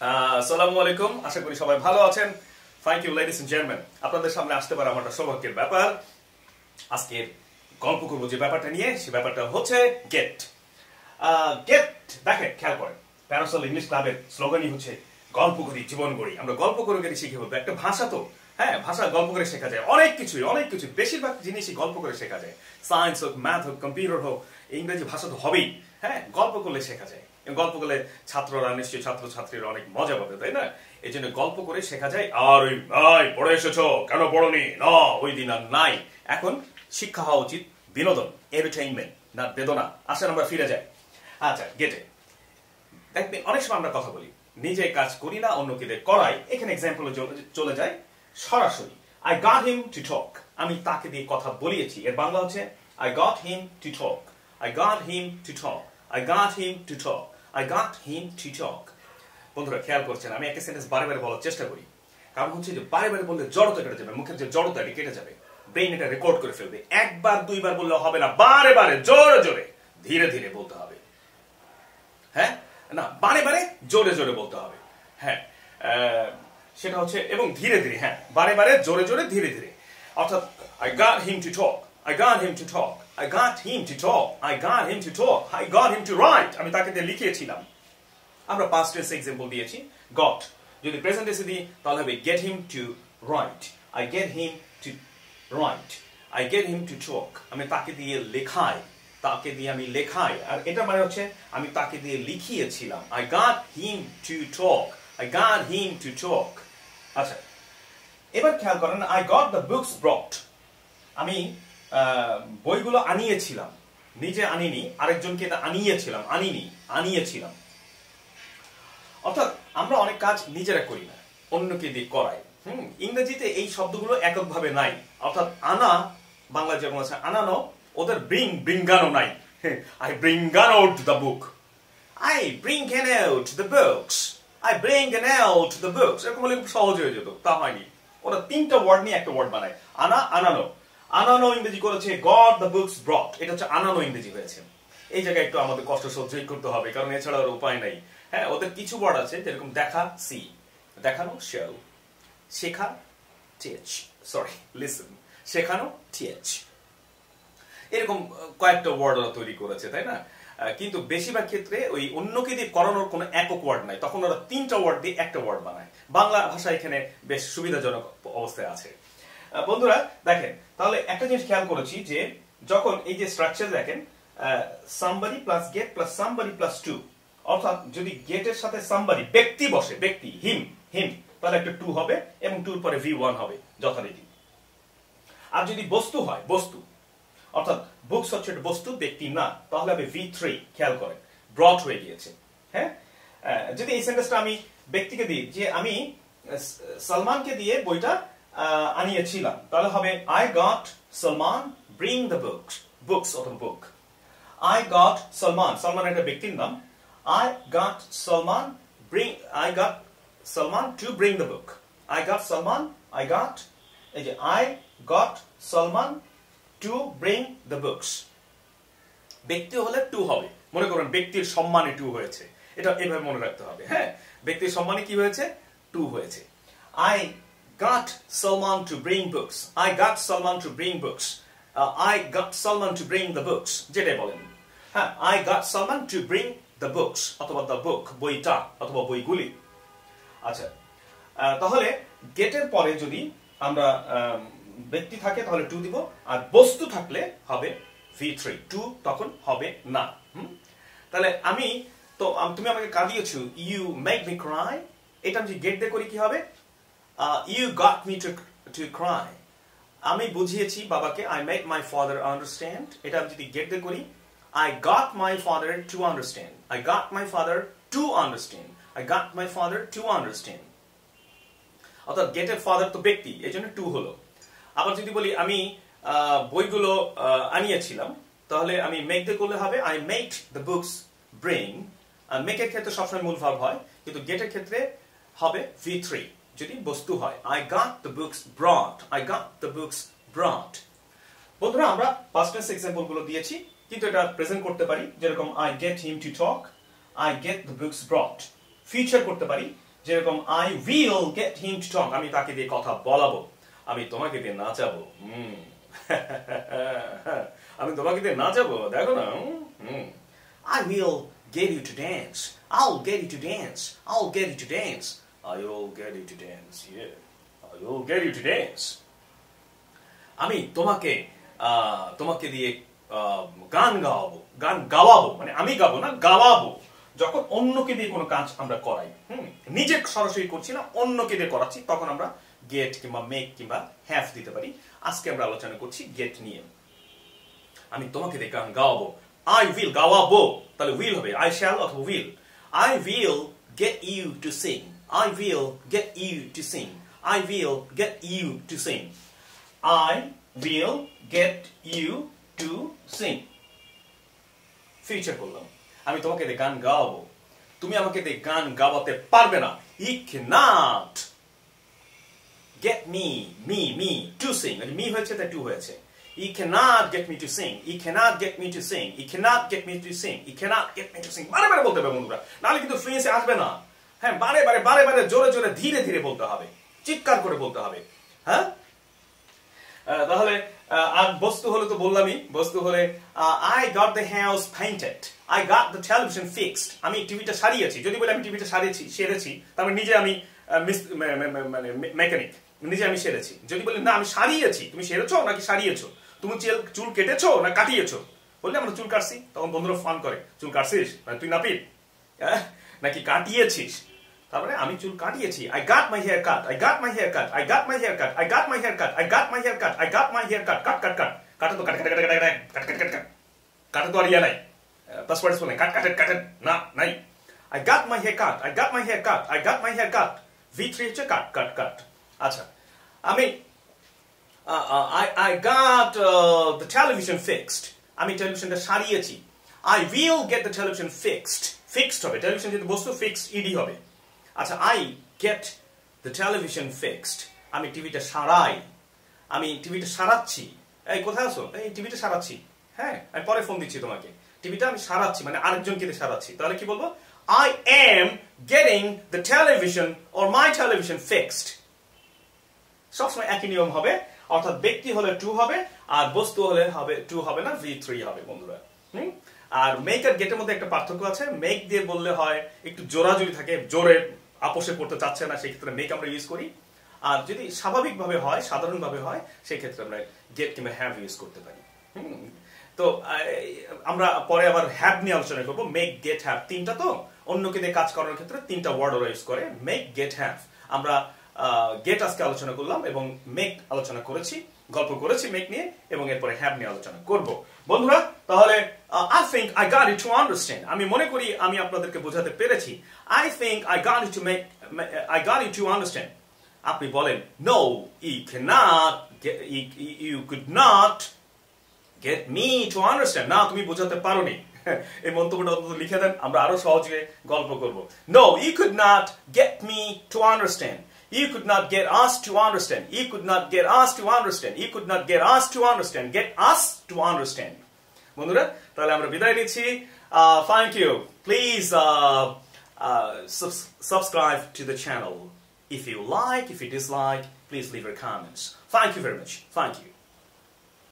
আসসালামু আলাইকুম, আশা করি সবাই ভালো আছেন। Thank you ladies and gentleman. আপনাদের সামনে আসতে পারে আমার একটা সৌভাগ্যের ব্যাপার। আজকের গল্প করবো যে ব্যাপারটা নিয়ে, সে ব্যাপারটা হচ্ছে গেট। গেট দেখেন, খেয়াল করেন, প্যারাসল ইংলিশ ক্লাবের স্লোগানই হচ্ছে গল্প করি জীবন গড়ি। আমরা গল্প করে শিখে বলবো, একটা ভাষা তো, হ্যাঁ, ভাষা গল্প করে শেখা যায়। অনেক কিছুই বেশিরভাগ জিনিসই গল্প করে শেখা যায়। সায়েন্স হোক, ম্যাথ হোক, কম্পিউটার হোক, ইংরেজি ভাষা তো হবেই। হ্যাঁ, গল্প করলে শেখা যায়। গল্প করলে ছাত্ররা নিশ্চয়ই, ছাত্রছাত্রীরা অনেক মজা পাবে, তাই না? এই জন্য গল্প করে শেখা যায়। আর ওই নাই পড়ে এসেছো, কেন পড়নি, না ওই দিন আর নাই। এখন শিক্ষা হওয়া উচিত বিনোদন, এন্টারটেইনমেন্ট, না বেদনা। আসেন আমরা ফিরে যাই। আচ্ছা, গেটে দেখবেন অনেক সময় আমরা কথা বলি, নিজে কাজ করি না, অন্যকে করাই। এখানে এক্সাম্পলে চলে যায় সরাসরি। I got him to talk, আমি তাকে দিয়ে কথা বলিয়েছি। এর বাংলা হচ্ছে I got him to talk, I got him to talk, I got him to talk, I got him to talk। বন্ধুরা খেয়াল করছেন, আমি একটা সেন্টেন্স বারে বারে বলার চেষ্টা করি, কারণ হচ্ছে যে বারে বারে বললে জড়তা কেটে যাবে, মুখের যে জড়তা এটি কেটে যাবে, ব্রেইন এটা রেকর্ড করে ফেলবে। একবার দুইবার বললে হবে না, বারে বারে জোরে জোরে ধীরে ধীরে বলতে হবে। হ্যাঁ, না বারে বারে জোরে জোরে বলতে হবে। হ্যাঁ, সেটা হচ্ছে, এবং ধীরে ধীরে। হ্যাঁ, বারে বারে জোরে জোরে ধীরে ধীরে। অর্থাৎ I got him to talk, I got him to talk, I got him to talk, I got him to talk, I got him to write, আমি তাকে দিয়ে লিখিয়েছিলাম। আমরা past tense এক্সাম্পল দিয়েছি got। যদি প্রেজেন্ট টেন্সে দিই তাহলে হবে get him to write, I get him to write, I get him to talk, আমি তাকে দিয়ে লেখাই, তাকে দিয়ে আমি লেখাই। আর এটা মানে হচ্ছে আমি তাকে দিয়ে লিখিয়েছিলাম। I got him to talk, I got him to talk। আচ্ছা, এবার খেয়াল করেন, I got the books brought, আমি বইগুলো আনিয়েছিলাম। নিজে আনিনি, আরেকজনকে এটা আনিয়েছিলাম, আনিয়েছিলাম। অর্থাৎ আমরা অনেক কাজ নিজেরা করি না, অন্যকে দিয়ে করাই। ইংরেজিতে এই শব্দগুলো এককভাবে নাই। অর্থাৎ আনা, বাংলা যেমন আছে আনানো, ওদের ব্রিঙ্গানো নাই। I bring out the book, I bring out the books, I bring out the books। এরকম বলে খুব সহজ হয়ে যেত, তা হয়নি। ওরা তিনটা ওয়ার্ড নিয়ে একটা ওয়ার্ড বানায়। আনা, আনানো। আনানো ইংরেজি করেছে got the books brought, এটা হচ্ছে আনানো ইংরেজি হয়েছে। এই জায়গায় একটু আমাদের কষ্ট সহ্যই করতে হবে, কারণ এছাড়া আর উপায় নাই। হ্যাঁ, ওদের কিছু ওয়ার্ড আছে, যেরকম দেখা সি, দেখানো show, শেখা teach, সরি লিসেন, শেখানো teach। এরকম কয়েকটা ওয়ার্ড ওরা তৈরি করেছে, তাই না? কিন্তু বেশিরভাগ ক্ষেত্রে ওই অন্যকে দিয়ে করানোর কোনো একক ওয়ার্ড নাই, তখন ওরা তিনটা ওয়ার্ড দিয়ে একটা ওয়ার্ড বানায়। বাংলা ভাষা এখানে বেশ সুবিধাজনক অবস্থায় আছে। বন্ধুরা দেখেন, তাহলে একটা জিনিস খেয়াল করেছি যে যখন এই যে স্ট্রাকচার দেখেন, somebody plus get plus somebody plus to, অর্থাৎ যদি গেটের সাথে somebody ব্যক্তি বসে, ব্যক্তি হিম, তাহলে একটা টু হবে এবং টুর পরে V1 হবে যথারীতি। আর যদি বস্তু হয়, বস্তু অর্থাৎ বুকস হচ্ছে বস্তু, ব্যক্তি না, তাহলে হবে V3। খেয়াল করেন, ব্রট হয়ে গিয়েছে। হ্যাঁ, যদি এই সেন্টেন্সটা আমি ব্যক্তিকে দিই যে আমি সালমানকে দিয়ে বইটা আনিয়েছিলাম, তাহলে হবে I got Salman bring the books অথবা book। I got Salman, Salman একটা ব্যক্তির নাম। I got Salman to bring the book, I got Salman, এই যে I got Salman to bring the books। ব্যক্তি হলে টু হবে, মনে করুন ব্যক্তির সম্মানে টু হয়েছে, এটা এভাবে মনে রাখতে হবে। হ্যাঁ, ব্যক্তির সম্মানে কি হয়েছে, টু হয়েছে। I got Salman to bring books, I got Salman to bring books, I got Salman to bring the books, যেটাই বলেন। হ্যাঁ, I got Salman to bring the books অথবা the book, বইটা অথবা বইগুলি। আচ্ছা, তাহলে গেটের পরে যদি আমরা ব্যক্তি থাকে তাহলে টু দিব, আর বস্তু থাকলে হবে V3, টু তখন হবে না। তাহলে আমি তো, তুমি আমাকে কাঁদিয়েছো, you make me cry, এটা আমি গেট দিয়ে করি কি হবে, you got me to cry, আমি বুঝিয়েছি বাবাকে, I made my father understand, এটা আমি যদি গেট দিয়ে করি, I got my father to understand, I got my father to understand, I got my father to understand। অর্থাৎ গেটের ফাদার তো ব্যক্তি, এই জন্য টু হলো। আবার যদি বলি আমি বইগুলো আনিয়েছিলাম, তাহলে আমি মেক দিয়ে করলে হবে I made the books bring। মেকের ক্ষেত্রে সবসময় মূল ভার্ব হয়, কিন্তু গেটের ক্ষেত্রে হবে V3 যদি বস্তু হয়। I got the books brought, I got the books brought। বন্ধুরা, আমরা past tense এক্সাম্পল গুলো দিয়েছি, কিন্তু এটা প্রেজেন্ট করতে পারি, যেরকম I get him to talk, I get the books brought। Future করতে পারি, যেরকম I will get him to talk, আমি তাকে দিয়ে কথা বলাবো, আমি তোমাকে দিয়ে নাচাবো, আমি তোমাকে দিয়ে নাচাবো, দেখো না, I will get you to dance, I'll get you to dance, I'll get you to dance, I will get you to dance, yeah, I will get you to dance. আমি তোমাকে তোমাকে দিয়ে গান গাওয়াবো, মানে আমি গাবো না, গাওয়াবো, যখন অন্যকে দিয়ে কোনো কাজ আমরা করাই, নিজে সরাসরি করছি না, অন্যকে দিয়ে করাচ্ছি, তখন আমরা গেট কিংবা মেক কিংবা হ্যাভ দিতে পারি। আজকে আমরা আলোচনা করছি গেট নিয়ে। আমি তোমাকে দিয়ে গান গাওয়াবো, I will, গাওয়াবো, তাহলে will হবে I shall অথবা will। I will get you to sing, I will get you to sing, I will get you to sing, I will get you to sing। Future করলাম, আমি তোমাকে দিয়ে গান গাওয়াবো, তুমি আমাকে দিয়ে গান গাওয়াতে পারবে না, you cannot get me to sing, me হয়েছে তাই টু হয়েছে, you cannot get me to sing, you cannot get me to sing, you cannot get me to sing, you cannot get me to sing, বারে বারে বলতে হবে বন্ধুরা, নাহলে কিন্তু ফ্লুয়েন্সি আসবে না। হ্যাঁ, বারে বারে জোরে জোরে ধীরে ধীরে বলতে হবে, চিৎকার করে বলতে হবে। হ্যাঁ, তাহলে বস্তু হলে তো বললামই, বস্তু হলে I got the house painted, I got the television fixed, আমি টিভিটা সারিয়েছি, যদি বলি আমি টিভিটা সেরেছি, তারপরে নিজে আমি মানে মেকানিক, নিজে আমি সেরেছি। যদি বলি না আমি সারিয়েছি, তুমি সেরেছো নাকি সারিয়েছো, তুমি চুল কেটেছো না কাটিয়েছো, বললে আমরা চুল কাটছি, তখন বন্ধুরা ফান করে, চুল কাটছিস মানে তুই নাপিত নাকি কাটিয়েছিস, তারপরে আমি চুল কাটিয়েছি, I got my hair cut, I got my hair cut, I got my hair cut, I got my hair cut, I got my hair cut, I got my hair cut, কাট কাটা তো কাটা তো আর ইয়া নাই, পাস পার্টিসিপল নাই, কাটেড না নাই, I got my hair cut, I got my hair cut, I got my hair cut, V3 হচ্ছে কাট। আচ্ছা, আমি I got the television fixed, আমি টেলিভিশনটা সারিয়েছি, I will get the television fixed হবে, টেলিভিশন যেহেতু বস্তু, ফিক্সড ইডি হবে। আচ্ছা, I get the television fixed, আমি টিভিটা সারাই, আমি টিভিটা সারাচ্ছি, এই কোথায় আছো, এই টিভিটা সারাচ্ছি, হ্যাঁ আমি পরে ফোন দিচ্ছি তোমাকে, টিভিটা আমি সারাচ্ছি মানে আরেকজনকে দিয়ে সারাচ্ছি, তাহলে কি বলবো, I am getting the television or my television fixed। সবসময় একই নিয়ম হবে, অর্থাৎ ব্যক্তি হলে টু হবে, আর বস্তু হলে হবে টু হবে না, V3 হবে বন্ধুরা। আর মেক আর গেটের মধ্যে একটা পার্থক্য আছে, মেক দিয়ে বললে হয় একটু জোরাজুরি থাকে, জোরে আপোষে পড়তে চাচ্ছে না, সেই ক্ষেত্রে মেক আমরা ইউজ করি, আর যদি স্বাভাবিকভাবে হয়, সাধারণভাবে হয়, সেই ক্ষেত্রে আমরা গেট কিংবা হ্যাভ ইউজ করতে পারি। তো আমরা পরে আবার হ্যাভ নিয়ে আলোচনা করবো, মেক গেট হ্যাভ, তিনটা তো অন্যকে দিয়ে কাজ করার ক্ষেত্রে তিনটা ওয়ার্ড ওরা ইউজ করে, মেক গেট হ্যাভ। আমরা গেট আজকে আলোচনা করলাম এবং মেক আলোচনা করেছি, গল্প করেছি মেক নিয়ে, এবং এরপরে হ্যাভ নিয়ে আলোচনা করব বন্ধুরা। তাহলে I think I got it to understand, আমি মনে করি আমি আপনাদেরকে বোঝাতে পেরেছি, I think I got it to understand। আপনি বলেন no, you could not get me to understand, না তুমি বোঝাতে পারোনি, এই মন্তব্যটা অন্তত লিখে দেন, আমরা আরো সহজে গল্প করব। No, you could not get me to understand, you could not get us to understand, you could not get us to understand, you could not get us to understand, get us to understand। বন্ধুরা, তাহলে আমরা বিদায় নিচ্ছি, thank you, please subscribe to the channel, if you like, if you dislike, please leave your comments, thank you very much, thank you।